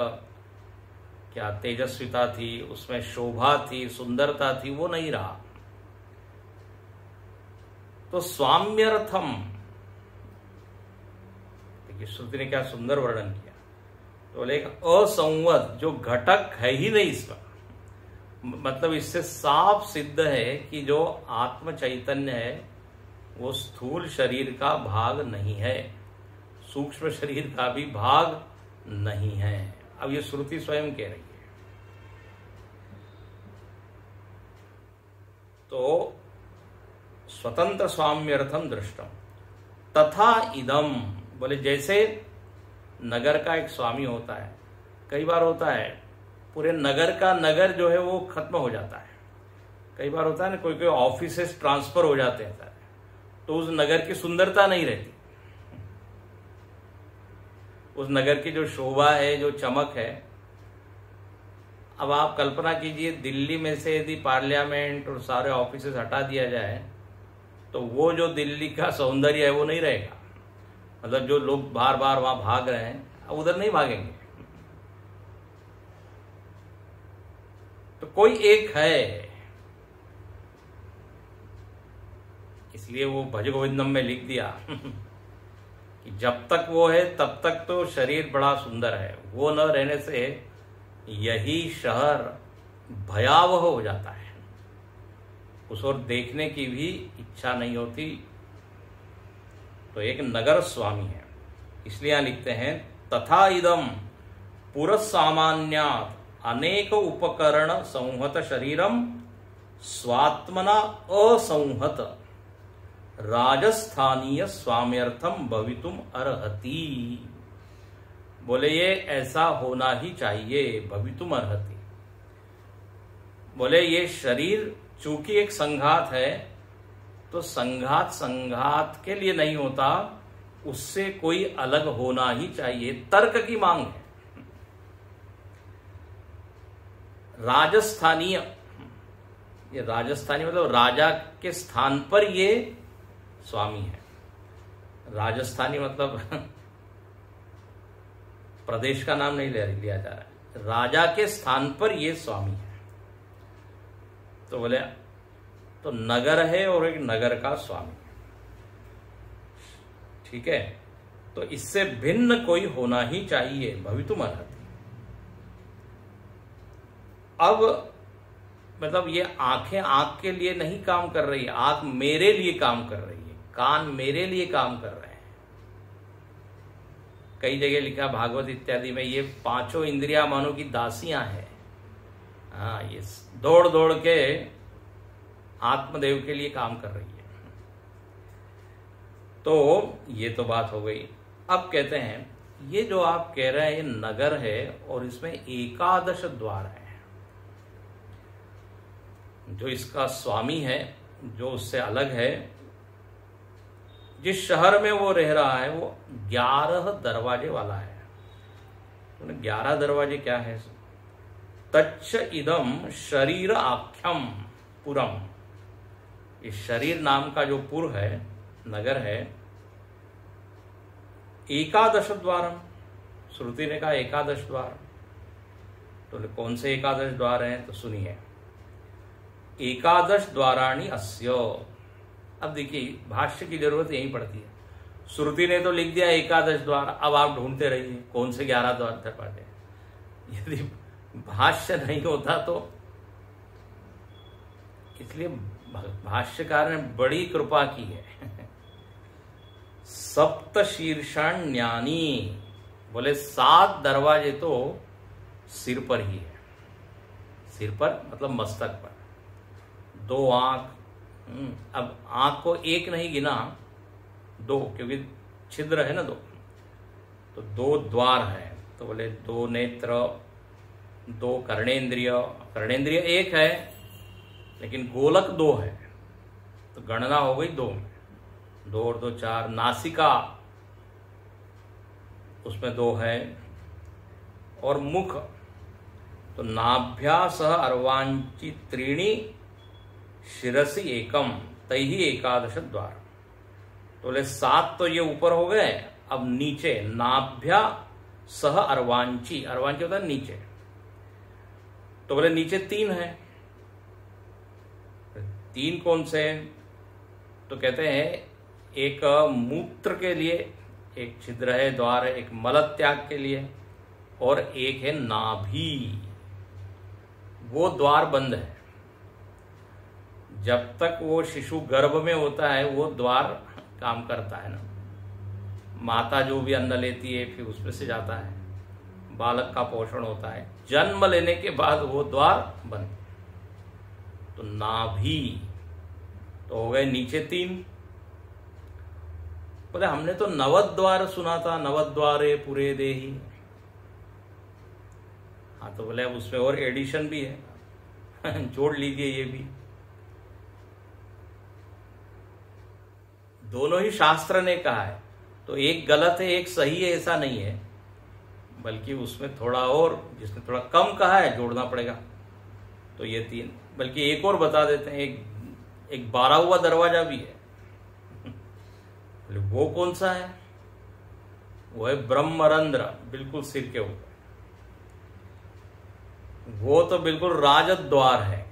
क्या तेजस्विता थी, उसमें शोभा थी, सुंदरता थी, वो नहीं रहा। तो स्वाम्यर्थम, देखिए श्रुति ने क्या सुंदर वर्णन किया। तो बोले असंवत जो घटक है ही नहीं इसमें, मतलब इससे साफ सिद्ध है कि जो आत्म चैतन्य है वो स्थूल शरीर का भाग नहीं है, सूक्ष्म शरीर का भी भाग नहीं है। अब ये श्रुति स्वयं कह रही है। तो स्वतंत्र स्वाम्यर्थम दृष्टम तथा इदम, बोले जैसे नगर का एक स्वामी होता है, कई बार होता है पूरे नगर का नगर जो है वो खत्म हो जाता है। कई बार होता है ना, कोई कोई ऑफिसेस ट्रांसफर हो जाते हैं तो उस नगर की सुंदरता नहीं रहती, उस नगर की जो शोभा है, जो चमक है। अब आप कल्पना कीजिए दिल्ली में से यदि पार्लियामेंट और सारे ऑफिसेस हटा दिया जाए तो वो जो दिल्ली का सौंदर्य है वो नहीं रहेगा। मतलब जो लोग बार बार वहां भाग रहे हैं अब उधर नहीं भागेंगे। तो कोई एक है, इसलिए वो भज गोविंदम में लिख दिया कि जब तक वो है तब तक तो शरीर बड़ा सुंदर है, वो न रहने से यही शहर भयावह हो जाता है, उस ओर देखने की भी इच्छा नहीं होती। तो एक नगर स्वामी है, इसलिए यहां लिखते हैं तथा इदम पुरस्सामान्यात् अनेक उपकरण संहत शरीरम स्वात्मना असंहत राजस्थानीय स्वाम्यर्थम भवितुम अर्हति। बोले ये ऐसा होना ही चाहिए, भवितुम अर्हति। बोले ये शरीर चूंकि एक संघात है तो संघात संघात के लिए नहीं होता, उससे कोई अलग होना ही चाहिए, तर्क की मांग है। राजस्थानीय, ये राजस्थानी मतलब राजा के स्थान पर ये स्वामी है। राजस्थानी मतलब प्रदेश का नाम नहीं लिया जा रहा है, राजा के स्थान पर ये स्वामी है। तो बोले तो नगर है और एक नगर का स्वामी है, ठीक है। तो इससे भिन्न कोई होना ही चाहिए, भवितुम अर्हति। अब मतलब ये आंखें आंख के लिए नहीं काम कर रही है, आंख मेरे लिए काम कर रही है, कान मेरे लिए काम कर रहे हैं। कई जगह लिखा भागवत इत्यादि में ये पांचों इंद्रियां मानो की दासियां हैं। हाँ, ये दौड़ दौड़ के आत्मदेव के लिए काम कर रही है। तो ये तो बात हो गई। अब कहते हैं ये जो आप कह रहे हैं ये नगर है और इसमें 11 द्वार है। जो इसका स्वामी है, जो उससे अलग है, जिस शहर में वो रह रहा है वो 11 दरवाजे वाला है। तो 11 दरवाजे क्या है? तच्च इदम शरीर आख्यम पुरम, ये शरीर नाम का जो पुर है, नगर है, 11 द्वारम। श्रुति ने कहा 11 द्वार। तो कौन से 11 द्वार हैं? तो सुनिए, 11 द्वाराणि अस्य। अब देखिए भाष्य की जरूरत यही पड़ती है। श्रुति ने तो लिख दिया 11 द्वार, अब आप ढूंढते रहिए कौन से 11 द्वार दरवाजे। यदि भाष्य नहीं होता तो, इसलिए भाष्यकार ने बड़ी कृपा की है। सप्त शीर्षाण्यानी, बोले 7 दरवाजे तो सिर पर ही है। सिर पर मतलब मस्तक पर। 2 आंख, अब आंख को एक नहीं गिना, 2, क्योंकि छिद्र है ना 2, तो 2 द्वार है। तो बोले 2 नेत्र, 2 कर्णेंद्रिय, कर्णेंद्रिय 1 है लेकिन गोलक 2 है, तो गणना हो गई 2 में। 2 और 2 4। नासिका, उसमें 2 है। और मुख, तो नाभ्या सह अर्वांची त्रीणी शिरसी एकम तैहि 11 द्वार। तो बोले 7 तो ये ऊपर हो गए। अब नीचे नाभ्या सह अर्वांची, अर्वांची होता है नीचे, तो बोले नीचे 3 है। 3 कौन से? तो कहते हैं एक मूत्र के लिए एक छिद्र है, द्वार है, एक मल त्याग के लिए, और एक है नाभि। वो द्वार बंद है। जब तक वो शिशु गर्भ में होता है वो द्वार काम करता है ना, माता जो भी अन्न लेती है फिर उसमें से जाता है, बालक का पोषण होता है। जन्म लेने के बाद वो द्वार बंद। तो नाभि तो हो गए नीचे 3। बोले हमने तो नवद्वार सुना था, नवद्वारे पूरे देही। हाँ तो बोले अब उसमें और एडिशन भी है जोड़ लीजिए ये भी। दोनों ही शास्त्र ने कहा है, तो एक गलत है एक सही है ऐसा नहीं है, बल्कि उसमें थोड़ा और, जिसने थोड़ा कम कहा है जोड़ना पड़ेगा। तो ये 3, बल्कि एक और बता देते हैं, एक 12वां दरवाजा भी है। वो कौन सा है? वो है ब्रह्मरंध्र, बिल्कुल सिर के ऊपर। वो तो बिल्कुल राजद्वार है।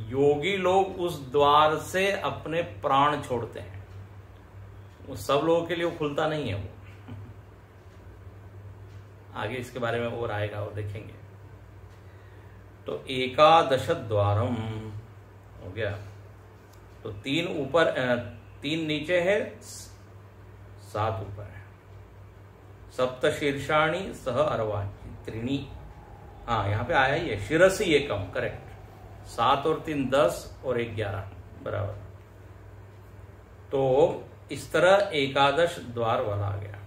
योगी लोग उस द्वार से अपने प्राण छोड़ते हैं। वो सब लोगों के लिए वो खुलता नहीं है। वो आगे इसके बारे में और आएगा और देखेंगे। तो 11 द्वारम हो गया। तो 3 ऊपर 3 नीचे है, 7 ऊपर है। सप्त शीर्षाणी सह अर्वाणी त्रीणी। हाँ यहां पे आया ही है, शिरसी एकम, करेक्ट। 7 और 3 10 और 1 11 बराबर। तो इस तरह 11 द्वार वाला आ गया।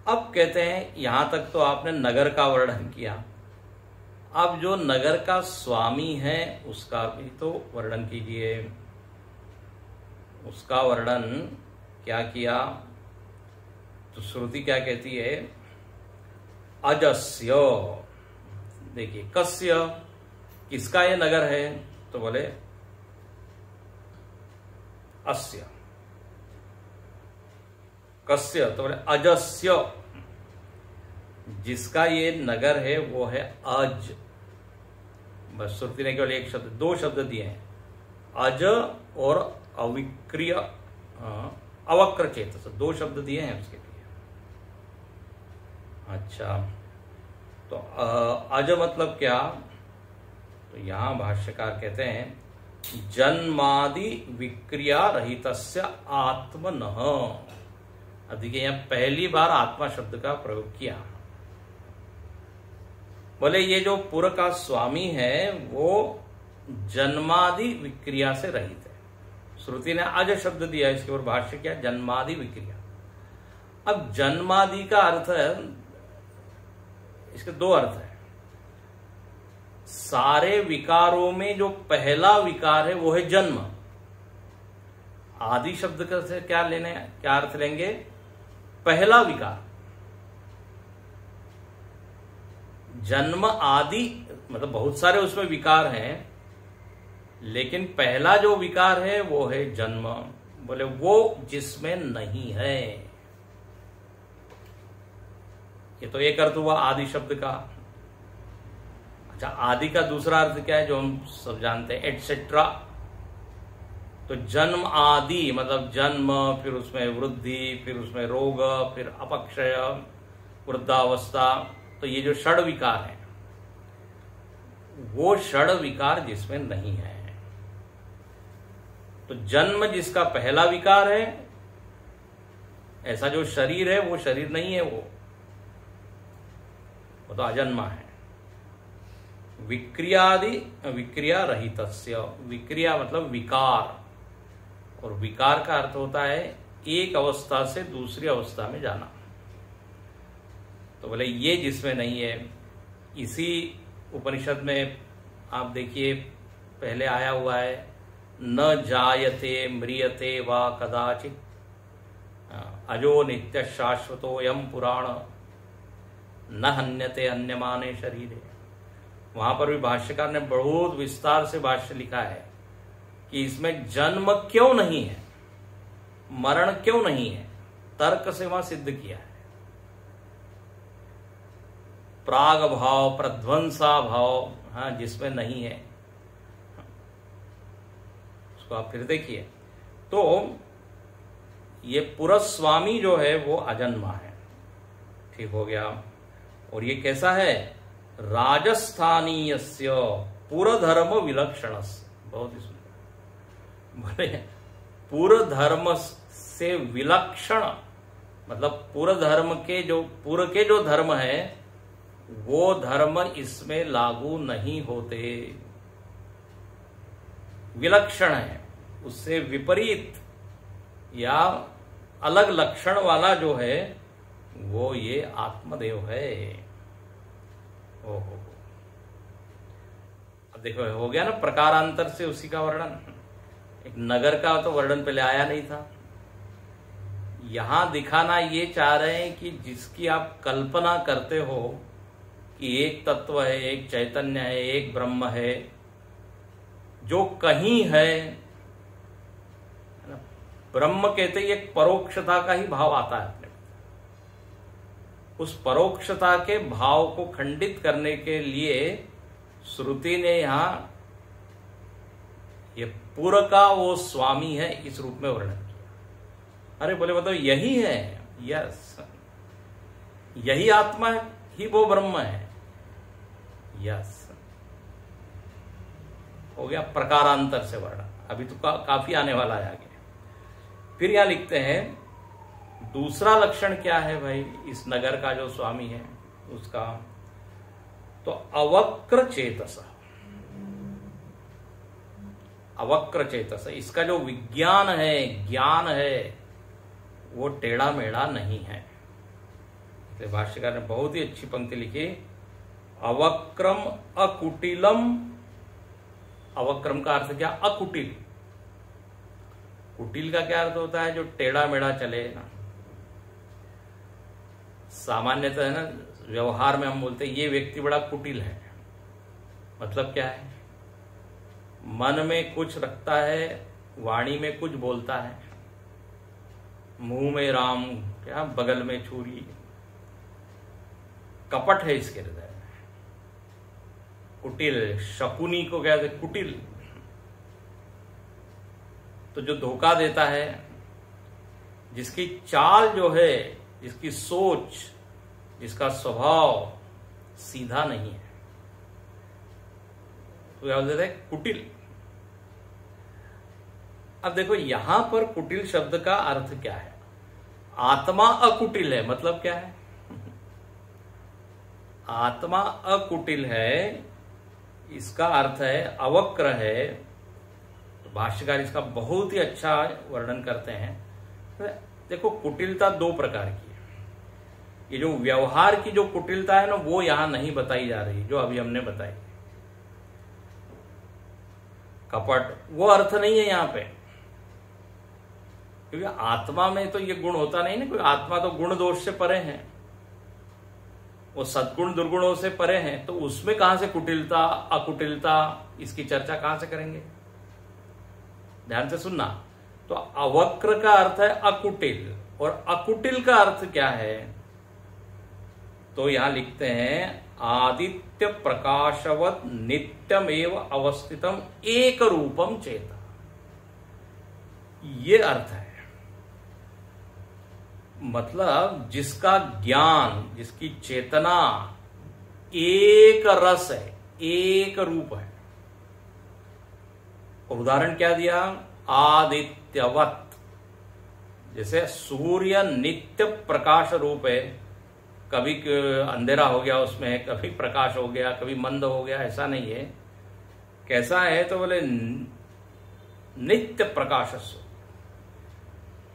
अब कहते हैं यहां तक तो आपने नगर का वर्णन किया, अब जो नगर का स्वामी है उसका भी तो वर्णन कीजिए। उसका वर्णन क्या किया? तो श्रुति क्या कहती है? अजस्य। देखिए कस्य, किसका ये नगर है? तो बोले अस्य। कस्य तो बोले अजस्य, जिसका ये नगर है वो है अज। बस श्रुति ने केवल एक शब्द, 2 शब्द दिए हैं, अज और अविक्रिय अवक्र चेतस, 2 शब्द दिए हैं उसके लिए। अच्छा तो अज मतलब क्या? तो यहां भाष्यकार कहते हैं जन्मादि विक्रिया रहितस्य आत्मनः। अधिक यहां पहली बार आत्मा शब्द का प्रयोग किया। बोले ये जो पुर का स्वामी है वो जन्मादि विक्रिया से रहित है। श्रुति ने अज शब्द दिया, इसके ऊपर भाष्य किया जन्मादि विक्रिया। अब जन्मादि का अर्थ है, इसके 2 अर्थ है। सारे विकारों में जो पहला विकार है वो है जन्म। आदि शब्द का से क्या लेने, क्या अर्थ लेंगे? पहला विकार। जन्म आदि मतलब बहुत सारे उसमें विकार हैं, लेकिन पहला जो विकार है वो है जन्म। बोले वो जिसमें नहीं है। ये तो एक अर्थ हुआ आदि शब्द का। अच्छा आदि का दूसरा अर्थ क्या है जो हम सब जानते हैं? एटसेट्रा। तो जन्म आदि मतलब जन्म, फिर उसमें वृद्धि, फिर उसमें रोग, फिर अपक्षय, वृद्धावस्था। तो ये जो षड विकार है वो षड विकार जिसमें नहीं है। तो जन्म जिसका पहला विकार है, ऐसा जो शरीर है वो शरीर नहीं है, वो तो अजन्मा है। विक्रियादि विक्रिया रहितस्य, विक्रिया मतलब विकार, और विकार का अर्थ होता है एक अवस्था से दूसरी अवस्था में जाना। तो बोले ये जिसमें नहीं है। इसी उपनिषद में आप देखिए पहले आया हुआ है, न जायते म्रियते वा कदाचित अजो नित्य शाश्वतो यम पुराण न हन्यते अन्यमाने शरीरे। वहां पर भी भाष्यकार ने बहुत विस्तार से भाष्य लिखा है कि इसमें जन्म क्यों नहीं है, मरण क्यों नहीं है, तर्क से वहां सिद्ध किया है। प्राग भाव, प्रध्वंसा भाव, हाँ जिसमें नहीं है, उसको आप फिर देखिए। तो ये पुरस्वामी जो है वो अजन्मा है। ठीक हो गया। और ये कैसा है? राजस्थानीयस्य पुरधर्म विलक्षणस्य, बहुत ही सुंदर। बोले पुरधर्म से विलक्षण मतलब पुरधर्म के जो धर्म है वो धर्म इसमें लागू नहीं होते, विलक्षण है, उससे विपरीत या अलग लक्षण वाला जो है वो ये आत्मदेव है। ओहो, अब देखो हो गया ना प्रकारांतर से उसी का वर्णन। एक नगर का तो वर्णन पहले आया नहीं था, यहां दिखाना ये चाह रहे हैं कि जिसकी आप कल्पना करते हो कि एक तत्व है, एक चैतन्य है, एक ब्रह्म है जो कहीं है, ब्रह्म कहते ही एक परोक्षता का ही भाव आता है अपने। उस परोक्षता के भाव को खंडित करने के लिए श्रुति ने यहां ये पुर का वो स्वामी है इस रूप में वर्णन किया। अरे बोले बताओ यही है, यस, यही आत्मा है, ही वो ब्रह्म है, यस। हो गया प्रकारांतर से वर्णन। अभी तो काफी आने वाला है आगे। फिर यहां लिखते हैं दूसरा लक्षण क्या है भाई इस नगर का जो स्वामी है उसका, तो अवक्र चेतस। अवक्र चेतस, इसका जो विज्ञान है, ज्ञान है, वो टेढ़ा मेढ़ा नहीं है। तो भाष्यकार ने बहुत ही अच्छी पंक्ति लिखी, अवक्रम अकुटिलम। अवक्रम का अर्थ क्या? अकुटिल। कुटिल का क्या अर्थ होता है? जो टेढ़ा मेढ़ा चले ना। सामान्यतः है ना व्यवहार में हम बोलते हैं ये व्यक्ति बड़ा कुटिल है। मतलब क्या है? मन में कुछ रखता है, वाणी में कुछ बोलता है, मुंह में राम, क्या बगल में छुरी। कपट है इसके हृदय में। कुटिल, शकुनी को कहते कुटिल। तो जो धोखा देता है, जिसकी चाल जो है, जिसकी सोच, जिसका स्वभाव सीधा नहीं है, तो क्या बोलते हैं? कुटिल। अब देखो यहां पर कुटिल शब्द का अर्थ क्या है? आत्मा अकुटिल है, मतलब क्या है? आत्मा अकुटिल है, इसका अर्थ है अवक्र है। तो भाष्यकार इसका बहुत ही अच्छा वर्णन करते हैं। देखो कुटिलता दो प्रकार की है। ये जो व्यवहार की जो कुटिलता है ना, वो यहां नहीं बताई जा रही, जो अभी हमने बताई। कपट वो अर्थ नहीं है यहां पे, क्योंकि आत्मा में तो ये गुण होता नहीं ना। क्योंकि आत्मा तो गुण दोष से परे है, वो सद्गुण दुर्गुणों से परे हैं। तो उसमें कहां से कुटिलता अकुटिलता, इसकी चर्चा कहां से करेंगे? ध्यान से सुनना। तो अवक्र का अर्थ है अकुटिल, और अकुटिल का अर्थ क्या है? तो यहां लिखते हैं आदित्य प्रकाशवत नित्यमेव अवस्थितम एक रूपम चेता। ये अर्थ है। मतलब जिसका ज्ञान, जिसकी चेतना एक रस है, एक रूप है। और उदाहरण क्या दिया? आदित्यवत। जैसे सूर्य नित्य प्रकाश रूप है, कभी अंधेरा हो गया उसमें, कभी प्रकाश हो गया, कभी मंद हो गया, ऐसा नहीं है। कैसा है? तो बोले नित्य प्रकाश।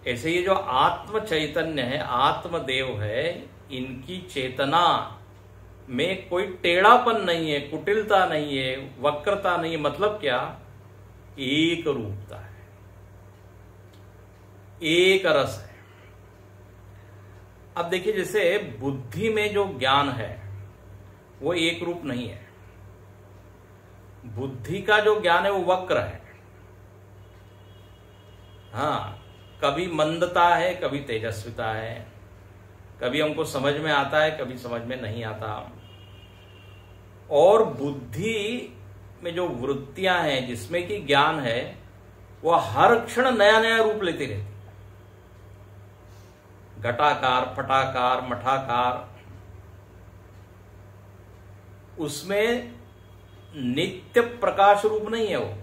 ऐसे ये जो आत्म चैतन्य है, आत्मदेव है, इनकी चेतना में कोई टेढ़ापन नहीं है, कुटिलता नहीं है, वक्रता नहीं है। मतलब क्या? एक रूपता है, एक रस है। अब देखिए जैसे बुद्धि में जो ज्ञान है वो एक रूप नहीं है। बुद्धि का जो ज्ञान है वो वक्र है। हाँ, कभी मंदता है, कभी तेजस्विता है, कभी हमको समझ में आता है, कभी समझ में नहीं आता। और बुद्धि में जो वृत्तियां हैं, जिसमें कि ज्ञान है, वह हर क्षण नया नया रूप लेती रहती। घटाकार, पटाकार, मठाकार, उसमें नित्य प्रकाश रूप नहीं है, वो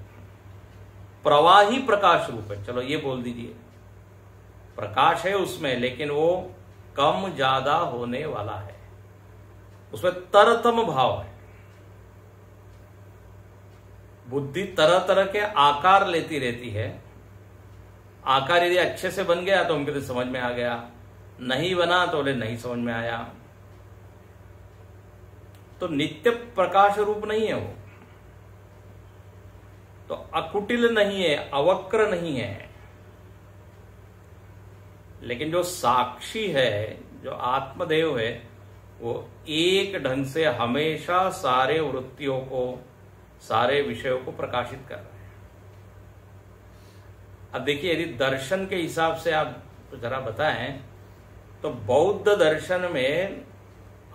प्रवाही प्रकाश रूप है। चलो ये बोल दीजिए, प्रकाश है उसमें, लेकिन वो कम ज्यादा होने वाला है, उसमें तरतम भाव है। बुद्धि तरह तरह के आकार लेती रहती है। आकार यदि अच्छे से बन गया तो उनके तो समझ में आ गया, नहीं बना तो बोले नहीं समझ में आया। तो नित्य प्रकाश रूप नहीं है वो, तो अकुटिल नहीं है, अवक्र नहीं है। लेकिन जो साक्षी है, जो आत्मदेव है, वो एक ढंग से हमेशा सारे वृत्तियों को, सारे विषयों को प्रकाशित कर रहे हैं। अब देखिए, यदि दर्शन के हिसाब से आप जरा बताएं तो बौद्ध दर्शन में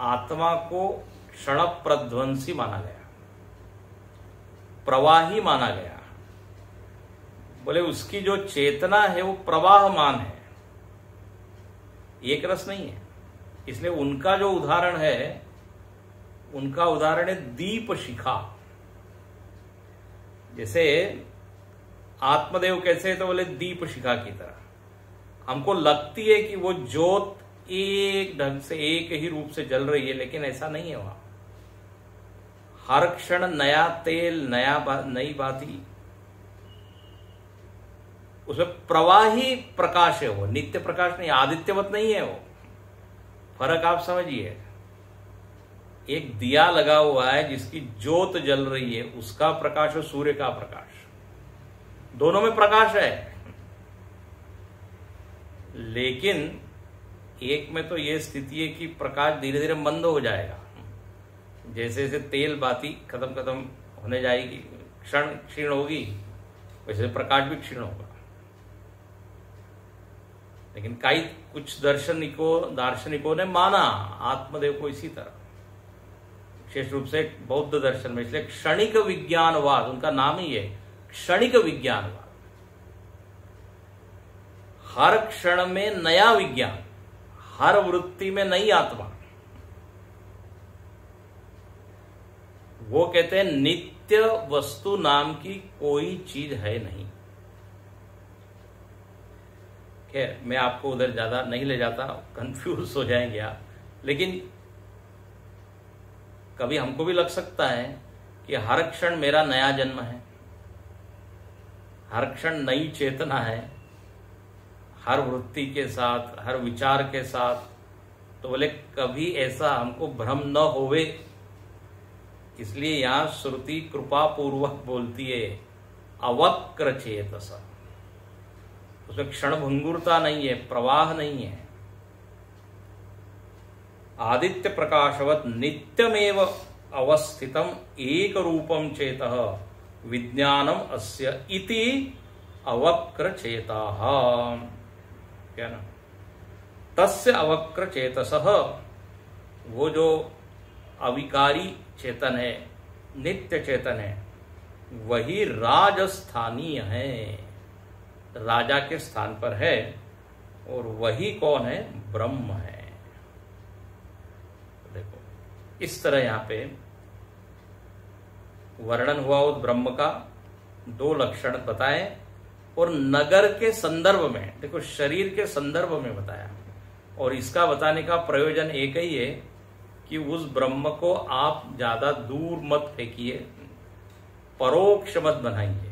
आत्मा को क्षण प्रध्वंसी माना गया, प्रवाही माना गया। बोले उसकी जो चेतना है वो प्रवाहमान है, एक रस नहीं है। इसलिए उनका जो उदाहरण है, उनका उदाहरण है दीप शिखा। जैसे आत्मदेव कैसे, तो बोले दीप शिखा की तरह हमको लगती है कि वो ज्योत एक ढंग से, एक ही रूप से जल रही है, लेकिन ऐसा नहीं है। वहां हर क्षण नया तेल, नई बाती, उसमें प्रवाही प्रकाश है, वो नित्य प्रकाश नहीं, आदित्यवत नहीं है वो। फर्क आप समझिए। एक दिया लगा हुआ है जिसकी ज्योत जल रही है, उसका प्रकाश और सूर्य का प्रकाश, दोनों में प्रकाश है। लेकिन एक में तो यह स्थिति है कि प्रकाश धीरे धीरे मंद हो जाएगा, जैसे जैसे तेल बाती खत्म होने जाएगी, क्षीण होगी, वैसे प्रकाश भी क्षीण होगा। लेकिन कुछ दार्शनिकों ने माना आत्मदेव को इसी तरह, विशेष रूप से बौद्ध दर्शन में। इसलिए क्षणिक विज्ञानवाद उनका नाम ही है, क्षणिक विज्ञानवाद। हर क्षण में नया विज्ञान, हर वृत्ति में नई आत्मा। वो कहते हैं नित्य वस्तु नाम की कोई चीज है नहीं। खैर, मैं आपको उधर ज्यादा नहीं ले जाता, कंफ्यूज हो जाएंगे आप। लेकिन कभी हमको भी लग सकता है कि हर क्षण मेरा नया जन्म है, हर क्षण नई चेतना है, हर वृत्ति के साथ, हर विचार के साथ। तो बोले कभी ऐसा हमको भ्रम न होवे, इसलिए यहां श्रुति कृपा पूर्वक बोलती है अवक्र चेतस। उसमें क्षण भंगुरता नहीं है, प्रवाह नहीं है। आदित्य प्रकाशवत नित्यमेव अवस्थितम एक रूपम चेतः विज्ञानम अस्य इति अवक्र चेताः। क्या ना, तस्य अवक्र चेतसः, वो जो अविकारी चेतन है, नित्य चेतन है, वही राजस्थानीय है, राजा के स्थान पर है। और वही कौन है? ब्रह्म है। देखो, इस तरह यहां पे वर्णन हुआ उस ब्रह्म का, दो लक्षण बताए। और नगर के संदर्भ में, देखो शरीर के संदर्भ में बताया। और इसका बताने का प्रयोजन एक ही है कि उस ब्रह्म को आप ज्यादा दूर मत फेंकिए, परोक्ष मत बनाइए।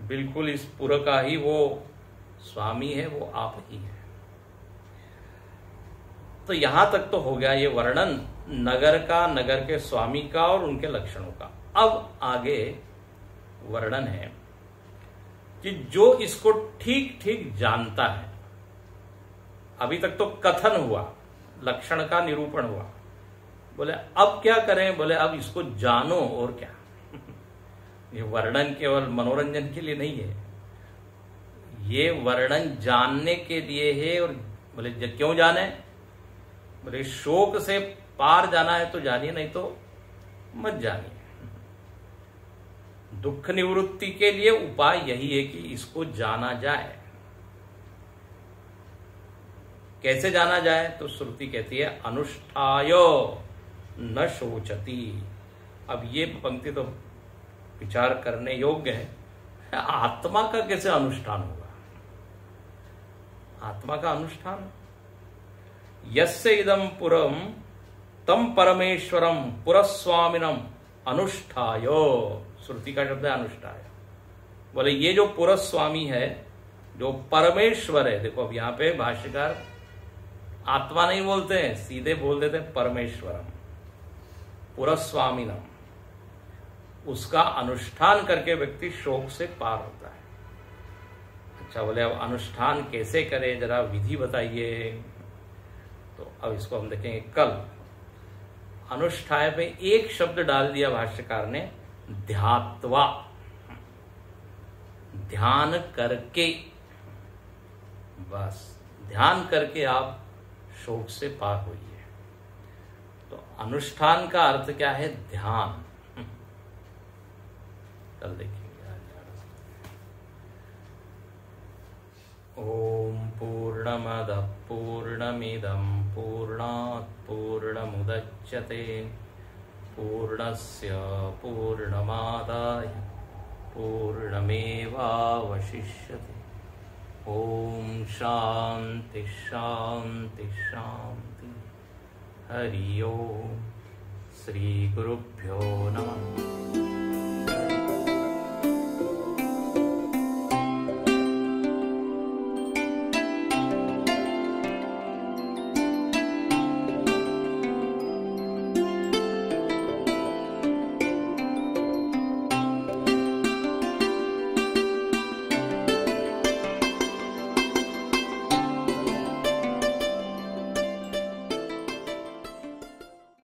बिल्कुल इस पूरा का ही वो स्वामी है, वो आप ही है। तो यहां तक तो हो गया ये वर्णन नगर का, नगर के स्वामी का और उनके लक्षणों का। अब आगे वर्णन है कि जो इसको ठीक ठीक जानता है। अभी तक तो कथन हुआ, लक्षण का निरूपण हुआ। बोले अब क्या करें? बोले अब इसको जानो, और क्या। ये वर्णन केवल मनोरंजन के लिए नहीं है, ये वर्णन जानने के लिए है। और बोले क्यों जाने? बोले शोक से पार जाना है तो जानिए, नहीं तो मत जानिए। दुख निवृत्ति के लिए उपाय यही है कि इसको जाना जाए। कैसे जाना जाए? तो श्रुति कहती है अनुष्ठाय न शोचति। अब ये पंक्ति तो विचार करने योग्य है, आत्मा का कैसे अनुष्ठान होगा? आत्मा का अनुष्ठान, यस्य इदं पुरम तम परमेश्वरम पुरस्वामिनम अनुष्ठाय, श्रुति का शब्द है अनुष्ठाय। बोले ये जो पुरस्वामी है, जो परमेश्वर है, देखो अब यहां पे भाष्यकार आत्मा नहीं बोलते हैं, सीधे बोल देते हैं परमेश्वरम पुरस्वामिनम, उसका अनुष्ठान करके व्यक्ति शोक से पार होता है। अच्छा, बोले अब अनुष्ठान कैसे करें, जरा विधि बताइए। तो अब इसको हम देखेंगे कल। अनुष्ठाय पे एक शब्द डाल दिया भाष्यकार ने, ध्यात्वा, ध्यान करके, बस ध्यान करके आप शोक से पार होइए। तो अनुष्ठान का अर्थ क्या है? ध्यान। कल देखेंगे। ओम पूर्णमदः पूर्णमिदं पूर्णात् पूर्णमुदच्यते पूर्णस्य पूर्णमादाय पूर्णमेवावशिष्यते। ओम शांति शांति शांति। हरि ओम। श्री गुरुभ्यो नमः।